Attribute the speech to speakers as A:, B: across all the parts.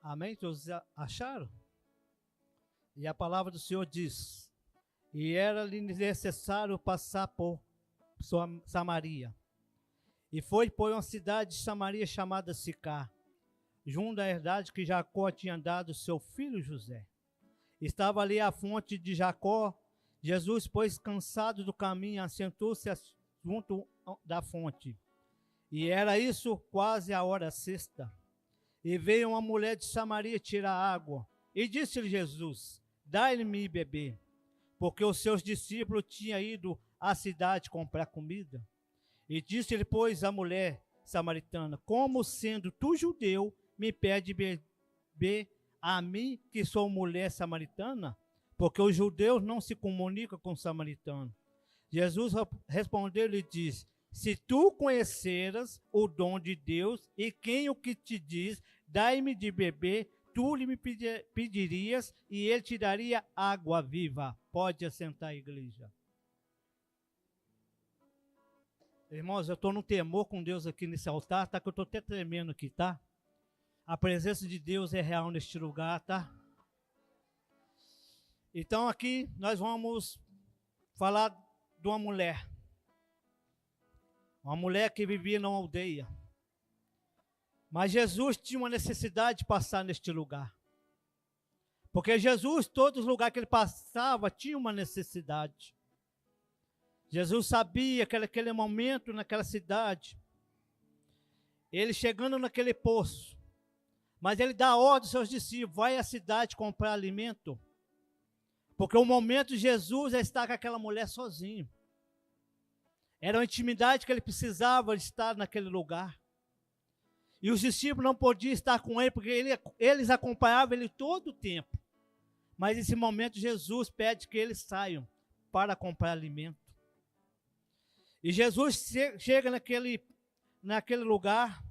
A: Amém? Todos acharam? E a palavra do Senhor diz: e era-lhe necessário passar por Samaria. E foi por uma cidade de Samaria chamada Sicar, junto à herdade que Jacó tinha dado seu filho José. Estava ali a fonte de Jacó. Jesus, pois, cansado do caminho, assentou-se junto da fonte. E era isso quase a hora sexta. E veio uma mulher de Samaria tirar água. E disse-lhe Jesus: dai-me beber, porque os seus discípulos tinham ido à cidade comprar comida. E disse-lhe, pois, a mulher samaritana: como sendo tu judeu, me pede beber a mim, que sou mulher samaritana? Porque os judeus não se comunicam com os samaritanos. Jesus respondeu-lhe e disse: se tu conheceras o dom de Deus, e quem o que te diz, dai-me de beber, tu lhe me pedirias, e ele te daria água viva. Pode assentar, igreja. Irmãos, eu estou no temor com Deus aqui nesse altar, tá? Que eu estou até tremendo aqui, tá? A presença de Deus é real neste lugar, tá? Então aqui nós vamos falar de uma mulher. Uma mulher que vivia numa aldeia. Mas Jesus tinha uma necessidade de passar neste lugar. Porque Jesus, todos os lugares que ele passava, tinha uma necessidade. Jesus sabia que naquele momento, naquela cidade, ele chegando naquele poço, mas ele dá ordem aos seus discípulos: vai à cidade comprar alimento. Porque o momento de Jesus é estar com aquela mulher sozinho. Era uma intimidade que ele precisava de estar naquele lugar. E os discípulos não podiam estar com ele, porque eles acompanhavam ele todo o tempo. Mas nesse momento Jesus pede que eles saiam para comprar alimento. E Jesus chega naquele lugar,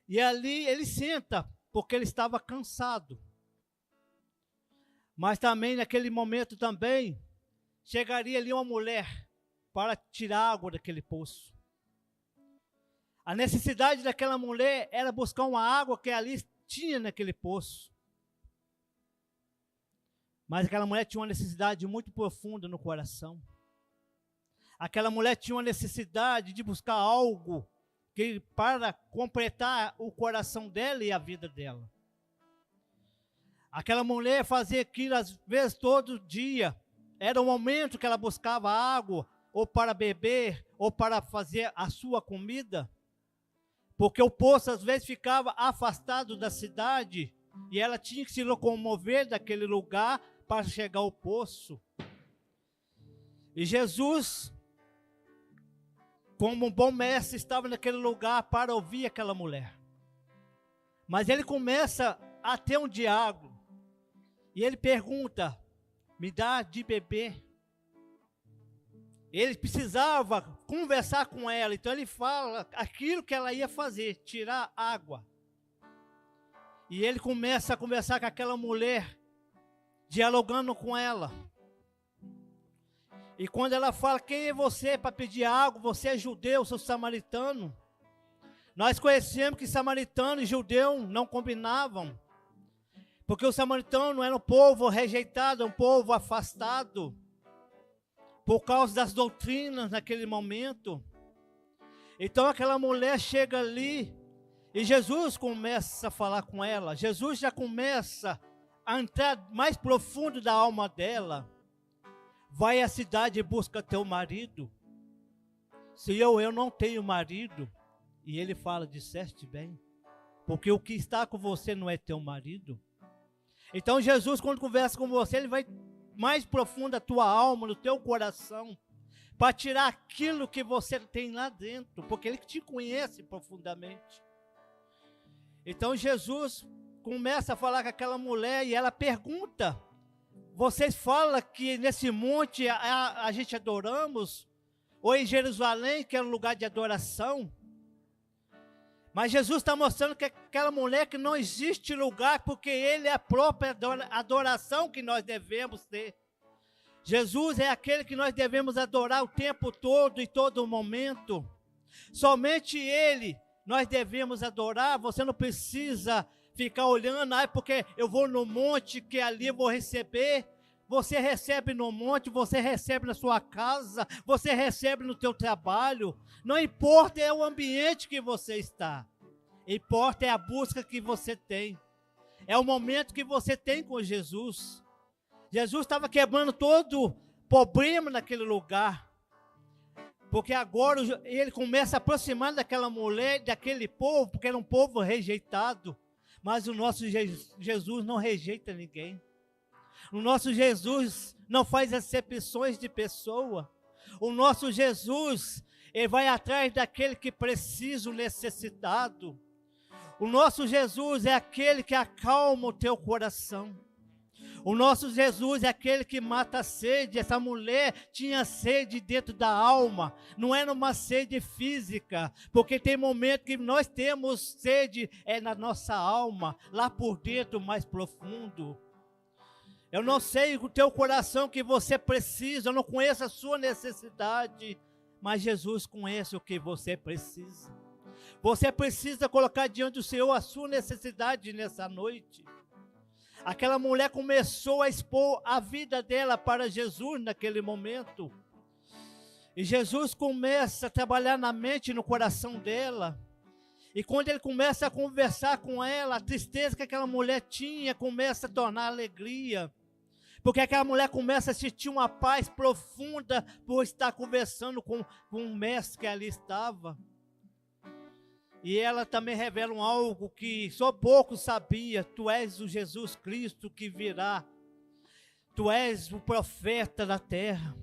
A: e ali ele senta, porque ele estava cansado. Mas também naquele momento também, chegaria ali uma mulher para tirar água daquele poço. A necessidade daquela mulher era buscar uma água que ali tinha naquele poço. Mas aquela mulher tinha uma necessidade muito profunda no coração. Aquela mulher tinha uma necessidade de buscar algo para completar o coração dela e a vida dela. Aquela mulher fazia aquilo às vezes todo dia. Era o momento que ela buscava água, ou para beber, ou para fazer a sua comida. Porque o poço às vezes ficava afastado da cidade, e ela tinha que se locomover daquele lugar para chegar ao poço. E Jesus, como um bom mestre, estava naquele lugar para ouvir aquela mulher. Mas ele começa a ter um diálogo. E ele pergunta: me dá de beber. Ele precisava conversar com ela. Então ele fala aquilo que ela ia fazer: tirar água. E ele começa a conversar com aquela mulher, dialogando com ela. E quando ela fala: quem é você para pedir água? Você é judeu, sou samaritano. Nós conhecemos que samaritano e judeu não combinavam. Porque o samaritano era um povo rejeitado, um povo afastado. Por causa das doutrinas naquele momento. Então aquela mulher chega ali e Jesus começa a falar com ela. Jesus já começa a entrar mais profundo da alma dela. Vai à cidade e busca teu marido. Se eu não tenho marido. E ele fala: disseste bem. Porque o que está com você não é teu marido. Então Jesus, quando conversa com você, ele vai mais profundo da tua alma, no teu coração, para tirar aquilo que você tem lá dentro, porque ele te conhece profundamente. Então Jesus começa a falar com aquela mulher e ela pergunta: vocês falam que nesse monte a gente adoramos, ou em Jerusalém, que é um lugar de adoração? Mas Jesus está mostrando que aquela mulher, que não existe lugar, porque ele é a própria adoração que nós devemos ter. Jesus é aquele que nós devemos adorar o tempo todo e todo momento. Somente ele nós devemos adorar. Você não precisa ficar olhando, porque eu vou no monte que ali eu vou receber. Você recebe no monte, você recebe na sua casa, você recebe no teu trabalho. Não importa é o ambiente que você está. Importa é a busca que você tem. É o momento que você tem com Jesus. Jesus estava quebrando todo problema naquele lugar. Porque agora ele começa a aproximar daquela mulher, daquele povo, porque era um povo rejeitado. Mas o nosso Jesus não rejeita ninguém. O nosso Jesus não faz acepções de pessoa. O nosso Jesus, ele vai atrás daquele que precisa, o necessitado. O nosso Jesus é aquele que acalma o teu coração. O nosso Jesus é aquele que mata a sede. Essa mulher tinha sede dentro da alma. Não era uma sede física. Porque tem momento que nós temos sede na nossa alma. Lá por dentro, mais profundo. Eu não sei o teu coração que você precisa. Eu não conheço a sua necessidade. Mas Jesus conhece o que você precisa. Você precisa colocar diante do Senhor a sua necessidade nessa noite. Aquela mulher começou a expor a vida dela para Jesus naquele momento. E Jesus começa a trabalhar na mente e no coração dela. E quando ele começa a conversar com ela, a tristeza que aquela mulher tinha começa a tornar alegria. Porque aquela mulher começa a sentir uma paz profunda por estar conversando com o mestre que ali estava. E ela também revela algo que só pouco sabia. Tu és o Jesus Cristo que virá. Tu és o profeta da terra.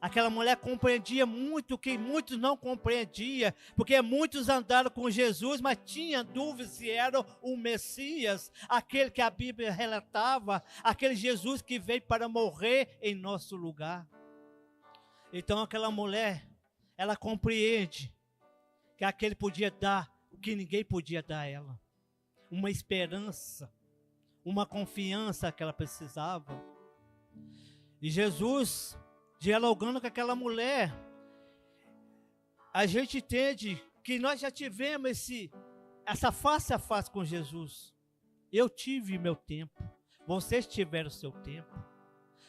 A: Aquela mulher compreendia muito o que muitos não compreendiam. Porque muitos andaram com Jesus, mas tinham dúvidas se era o Messias. Aquele que a Bíblia relatava. Aquele Jesus que veio para morrer em nosso lugar. Então aquela mulher, ela compreende que aquele podia dar o que ninguém podia dar a ela. Uma esperança, uma confiança que ela precisava. E Jesus, dialogando com aquela mulher, a gente entende que nós já tivemos essa face a face com Jesus. Eu tive meu tempo, vocês tiveram o seu tempo.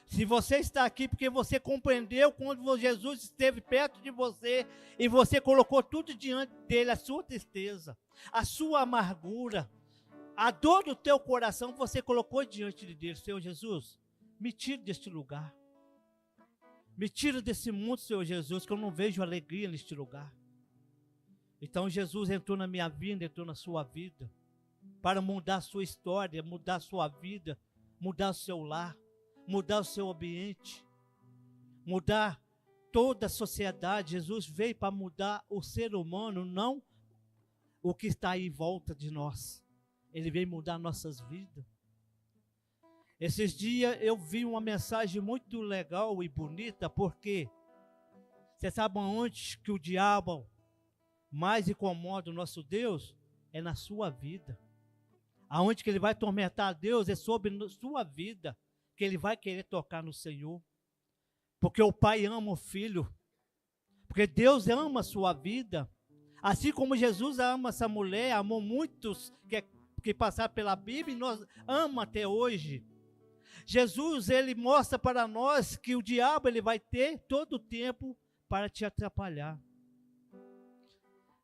A: Se você está aqui porque você compreendeu quando Jesus esteve perto de você e você colocou tudo diante dele, a sua tristeza, a sua amargura, a dor do teu coração, você colocou diante dele. Senhor Jesus, me tire deste lugar. Me tira desse mundo, Senhor Jesus, que eu não vejo alegria neste lugar. Então Jesus entrou na minha vida, entrou na sua vida, para mudar a sua história, mudar a sua vida, mudar o seu lar. Mudar o seu ambiente, mudar toda a sociedade. Jesus veio para mudar o ser humano, não o que está aí em volta de nós. Ele veio mudar nossas vidas. Esses dias eu vi uma mensagem muito legal e bonita, porque você sabe onde que o diabo mais incomoda o nosso Deus? É na sua vida. Aonde que ele vai tormentar Deus é sobre sua vida. Que ele vai querer tocar no Senhor, porque o Pai ama o Filho, porque Deus ama a sua vida, assim como Jesus ama essa mulher, amou muitos que passaram pela Bíblia e nós ama até hoje. Jesus, ele mostra para nós que o diabo ele vai ter todo o tempo para te atrapalhar.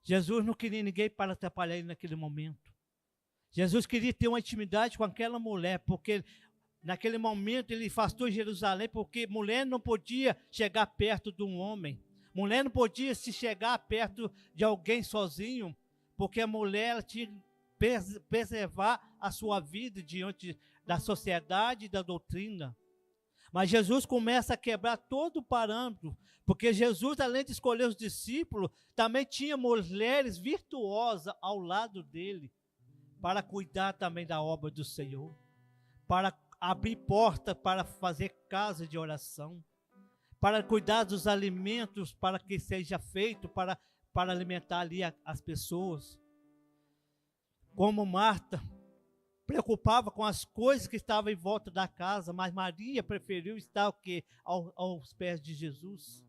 A: Jesus não queria ninguém para atrapalhar ele naquele momento. Jesus queria ter uma intimidade com aquela mulher, porque naquele momento ele afastou Jerusalém, porque mulher não podia chegar perto de um homem. Mulher não podia se chegar perto de alguém sozinho, porque a mulher tinha que preservar a sua vida diante da sociedade e da doutrina. Mas Jesus começa a quebrar todo o parâmetro, porque Jesus, além de escolher os discípulos, também tinha mulheres virtuosas ao lado dele, para cuidar também da obra do Senhor, para abrir porta para fazer casa de oração, para cuidar dos alimentos, para que seja feito, para alimentar ali as pessoas. Como Marta preocupava com as coisas que estavam em volta da casa, mas Maria preferiu estar aos pés de Jesus.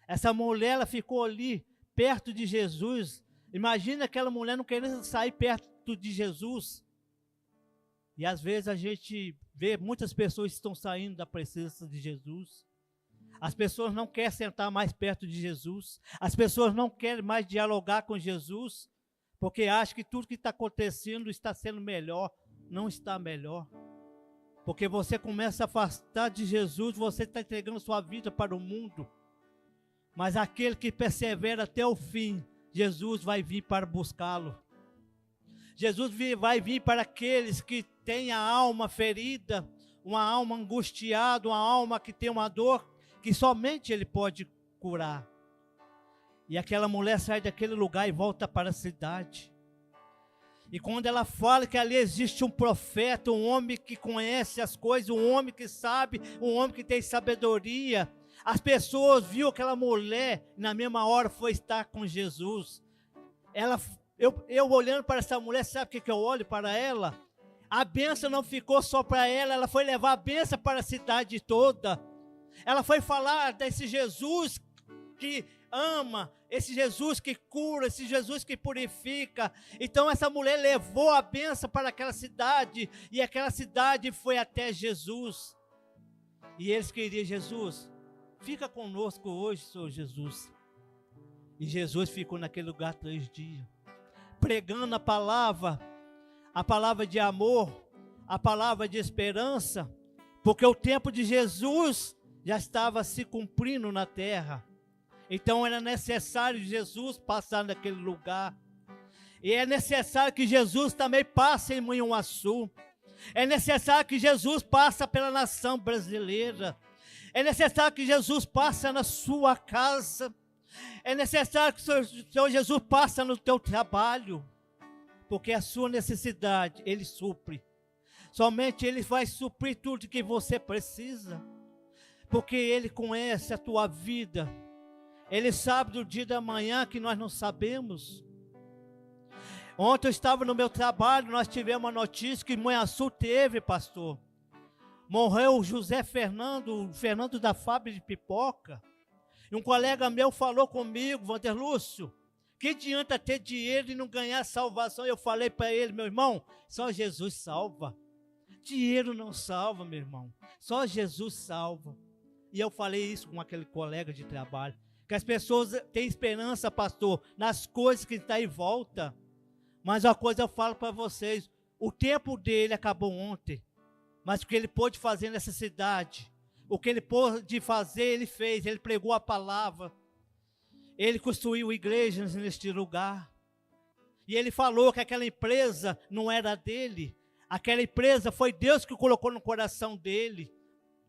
A: Essa mulher, ela ficou ali, perto de Jesus. Imagina aquela mulher não querendo sair perto de Jesus, E às vezes a gente vê muitas pessoas que estão saindo da presença de Jesus. As pessoas não querem sentar mais perto de Jesus. As pessoas não querem mais dialogar com Jesus, porque acham que tudo que está acontecendo está sendo melhor. Não está melhor. Porque você começa a afastar de Jesus, você está entregando sua vida para o mundo. Mas aquele que persevera até o fim, Jesus vai vir para buscá-lo. Jesus vai vir para aqueles que têm a alma ferida, uma alma angustiada, uma alma que tem uma dor que somente Ele pode curar. E aquela mulher sai daquele lugar e volta para a cidade. E quando ela fala que ali existe um profeta, um homem que conhece as coisas, um homem que sabe, um homem que tem sabedoria, as pessoas viram aquela mulher e na mesma hora foi estar com Jesus. Eu olhando para essa mulher, sabe o que eu olho para ela? A bênção não ficou só para ela, ela foi levar a bênção para a cidade toda. Ela foi falar desse Jesus que ama, esse Jesus que cura, esse Jesus que purifica. Então essa mulher levou a bênção para aquela cidade, e aquela cidade foi até Jesus. E eles queriam: Jesus, fica conosco hoje, Senhor Jesus. E Jesus ficou naquele lugar 3 dias, pregando a palavra de amor, a palavra de esperança, porque o tempo de Jesus já estava se cumprindo na terra. Então era necessário Jesus passar naquele lugar. E é necessário que Jesus também passe em Manhuaçu. É necessário que Jesus passe pela nação brasileira. É necessário que Jesus passe na sua casa. É necessário que o Senhor Jesus passe no teu trabalho. Porque a sua necessidade Ele supre. Somente Ele vai suprir tudo que você precisa. Porque Ele conhece a tua vida. Ele sabe do dia da manhã que nós não sabemos. Ontem eu estava no meu trabalho, nós tivemos uma notícia que Manhuaçu teve, pastor. Morreu o José Fernando da fábrica de pipoca. E um colega meu falou comigo: Vanderlúcio, que adianta ter dinheiro e não ganhar salvação? Eu falei para ele: meu irmão, só Jesus salva. Dinheiro não salva, meu irmão. Só Jesus salva. E eu falei isso com aquele colega de trabalho. Que as pessoas têm esperança, pastor, nas coisas que estão em volta. Mas uma coisa eu falo para vocês: o tempo dele acabou ontem. Mas o que ele pôde fazer nessa cidade, o que ele pôde fazer, ele fez. Ele pregou a palavra. Ele construiu igrejas neste lugar. E ele falou que aquela empresa não era dele. Aquela empresa foi Deus que colocou no coração dele.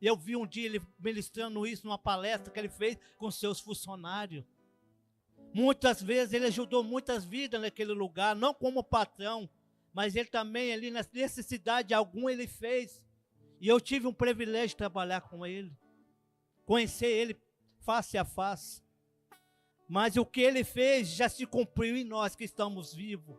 A: Eu vi um dia ele ministrando isso numa palestra que ele fez com seus funcionários. Muitas vezes ele ajudou muitas vidas naquele lugar, não como patrão, mas ele também ali na necessidade alguma ele fez. E eu tive um privilégio de trabalhar com ele, conhecer ele face a face. Mas o que ele fez já se cumpriu em nós que estamos vivos.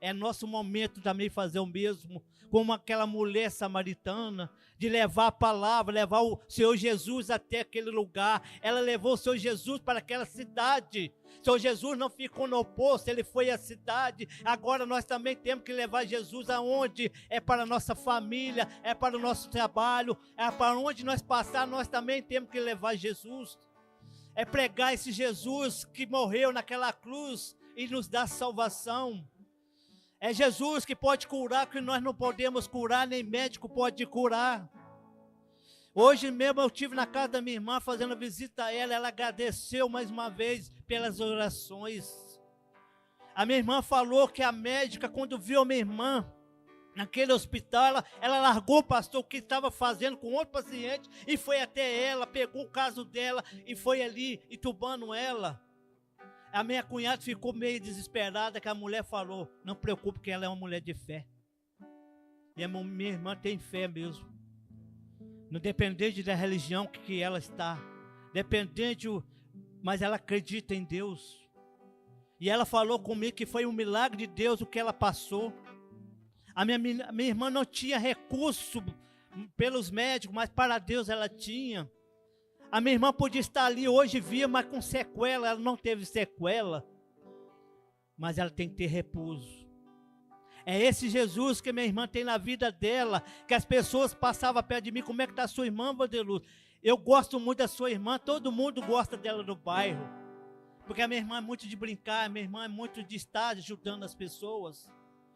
A: É nosso momento também fazer o mesmo, como aquela mulher samaritana, de levar a palavra, levar o Senhor Jesus até aquele lugar. Ela levou o Senhor Jesus para aquela cidade. O Senhor Jesus não ficou no posto, Ele foi à cidade. Agora nós também temos que levar Jesus aonde? É para a nossa família, é para o nosso trabalho, é para onde nós passar, nós também temos que levar Jesus. É pregar esse Jesus que morreu naquela cruz e nos dá salvação. É Jesus que pode curar, que nós não podemos curar, nem médico pode curar. Hoje mesmo eu estive na casa da minha irmã fazendo visita a ela, ela agradeceu mais uma vez pelas orações. A minha irmã falou que a médica, quando viu a minha irmã naquele hospital, ela largou, pastor, o que estava fazendo com outro paciente e foi até ela, pegou o caso dela e foi ali entubando ela. A minha cunhada ficou meio desesperada, que a mulher falou: não preocupe, que ela é uma mulher de fé. E a minha irmã tem fé mesmo. Independente da religião que ela está, mas ela acredita em Deus. E ela falou comigo que foi um milagre de Deus o que ela passou. A minha irmã não tinha recurso pelos médicos, mas para Deus ela tinha. A minha irmã podia estar ali hoje viva, mas com sequela. Ela não teve sequela, mas ela tem que ter repouso. É esse Jesus que minha irmã tem na vida dela, que as pessoas passavam perto de mim, como é que está a sua irmã, Vanderluz? Eu gosto muito da sua irmã, todo mundo gosta dela no bairro, porque a minha irmã é muito de brincar, a minha irmã é muito de estar ajudando as pessoas.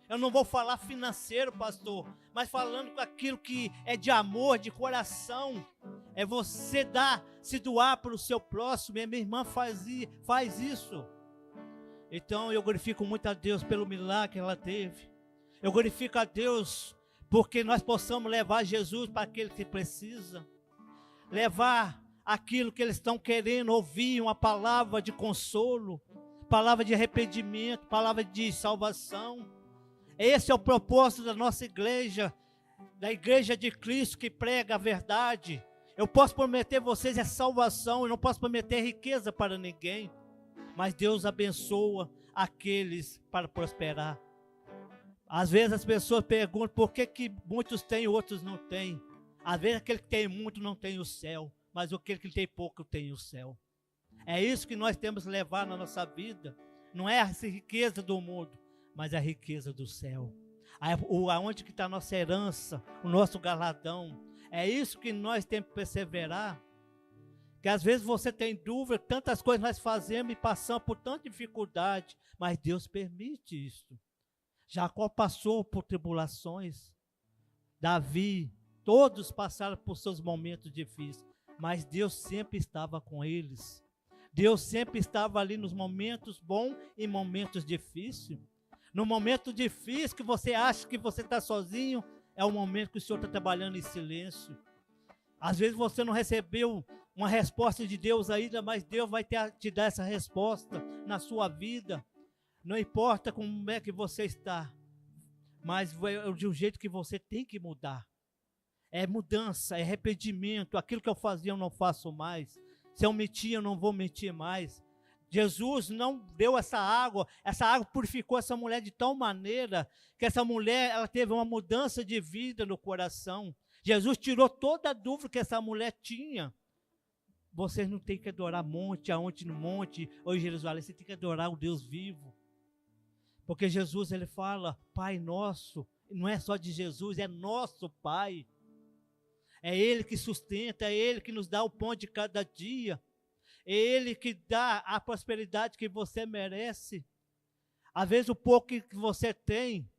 A: Eu não vou falar financeiro, pastor, mas falando com aquilo que é de amor, de coração, é você se doar para o seu próximo, e a minha irmã faz isso. Então eu glorifico muito a Deus pelo milagre que ela teve. Eu glorifico a Deus porque nós possamos levar Jesus para aquele que precisa. Levar aquilo que eles estão querendo ouvir, uma palavra de consolo, palavra de arrependimento, palavra de salvação. Esse é o propósito da nossa igreja, da igreja de Cristo que prega a verdade. Eu posso prometer a vocês a salvação, eu não posso prometer riqueza para ninguém, mas Deus abençoa aqueles para prosperar. Às vezes as pessoas perguntam por que muitos têm e outros não têm. Às vezes aquele que tem muito não tem o céu, mas aquele que tem pouco tem o céu. É isso que nós temos que levar na nossa vida. Não é a riqueza do mundo, mas a riqueza do céu. Aonde que está a nossa herança, o nosso galardão. É isso que nós temos que perseverar. Que às vezes você tem dúvida, tantas coisas nós fazemos e passamos por tanta dificuldade, mas Deus permite isso. Jacó passou por tribulações, Davi, todos passaram por seus momentos difíceis, mas Deus sempre estava com eles. Deus sempre estava ali nos momentos bons e momentos difíceis. No momento difícil que você acha que você está sozinho, é o momento que o Senhor está trabalhando em silêncio. Às vezes você não recebeu uma resposta de Deus ainda, mas Deus vai te dar essa resposta na sua vida. Não importa como é que você está, mas de um jeito que você tem que mudar. É mudança, é arrependimento. Aquilo que eu fazia eu não faço mais. Se eu mentia, eu não vou mentir mais. Jesus não deu essa água purificou essa mulher de tal maneira que essa mulher ela teve uma mudança de vida no coração. Jesus tirou toda a dúvida que essa mulher tinha. Vocês não têm que adorar monte, aonde no monte, ou em Jerusalém, você tem que adorar o Deus vivo. Porque Jesus, ele fala, Pai nosso, não é só de Jesus, é nosso Pai. É Ele que sustenta, é Ele que nos dá o pão de cada dia. É Ele que dá a prosperidade que você merece. Às vezes o pouco que você tem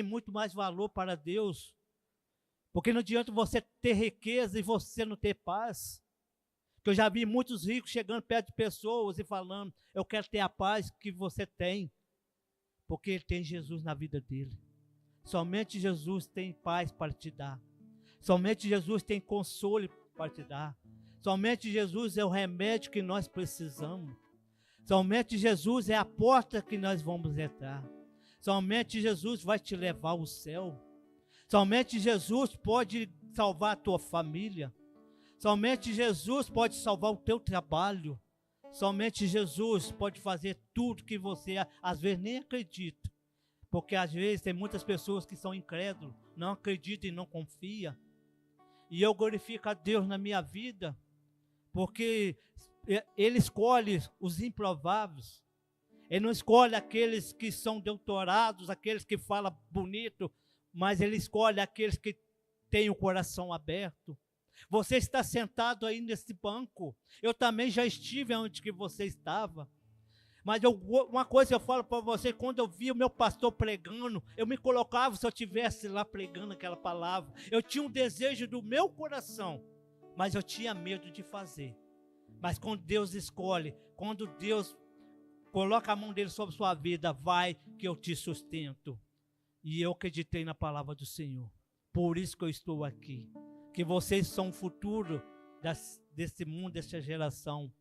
A: muito mais valor para Deus. Porque não adianta você ter riqueza e você não ter paz. Porque eu já vi muitos ricos chegando perto de pessoas e falando, eu quero ter a paz que você tem. Porque ele tem Jesus na vida dele. Somente Jesus tem paz para te dar. Somente Jesus tem consolo para te dar. Somente Jesus é o remédio que nós precisamos. Somente Jesus é a porta que nós vamos entrar. Somente Jesus vai te levar ao céu. Somente Jesus pode salvar a tua família. Somente Jesus pode salvar o teu trabalho. Somente Jesus pode fazer tudo que você às vezes nem acredita. Porque às vezes tem muitas pessoas que são incrédulos, não acreditam e não confiam. E eu glorifico a Deus na minha vida, porque Ele escolhe os improváveis. Ele não escolhe aqueles que são doutorados, aqueles que falam bonito, mas Ele escolhe aqueles que têm o coração aberto. Você está sentado aí nesse banco. Eu também já estive onde que você estava. Mas uma coisa eu falo para você, quando eu via o meu pastor pregando, eu me colocava se eu estivesse lá pregando aquela palavra. Eu tinha um desejo do meu coração, mas eu tinha medo de fazer. Mas quando Deus escolhe, quando Deus coloca a mão dele sobre sua vida, vai que eu te sustento. E eu acreditei na palavra do Senhor. Por isso que eu estou aqui. Que vocês são o futuro desse mundo, dessa geração.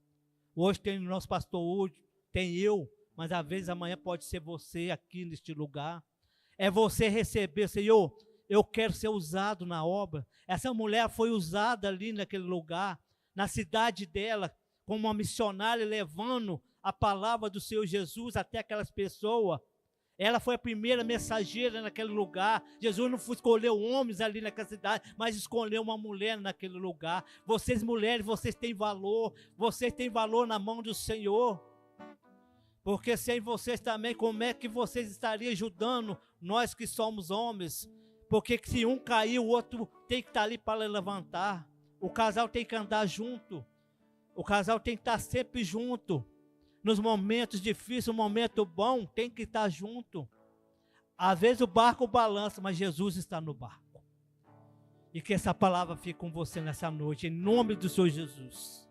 A: Hoje tem o nosso pastor hoje, tem eu, mas às vezes amanhã pode ser você aqui neste lugar. É você receber, Senhor, eu quero ser usado na obra. Essa mulher foi usada ali naquele lugar, na cidade dela, como uma missionária, levando a palavra do Senhor Jesus até aquelas pessoas. Ela foi a primeira mensageira naquele lugar. Jesus não escolheu homens ali naquela cidade, mas escolheu uma mulher naquele lugar. Vocês mulheres, vocês têm valor na mão do Senhor. Porque sem vocês também, como é que vocês estariam ajudando nós que somos homens? Porque se um cair, o outro tem que estar ali para levantar. O casal tem que andar junto. O casal tem que estar sempre junto. Nos momentos difíceis, no momento bom, tem que estar junto. Às vezes o barco balança, mas Jesus está no barco. E que essa palavra fique com você nessa noite, em nome do Senhor Jesus.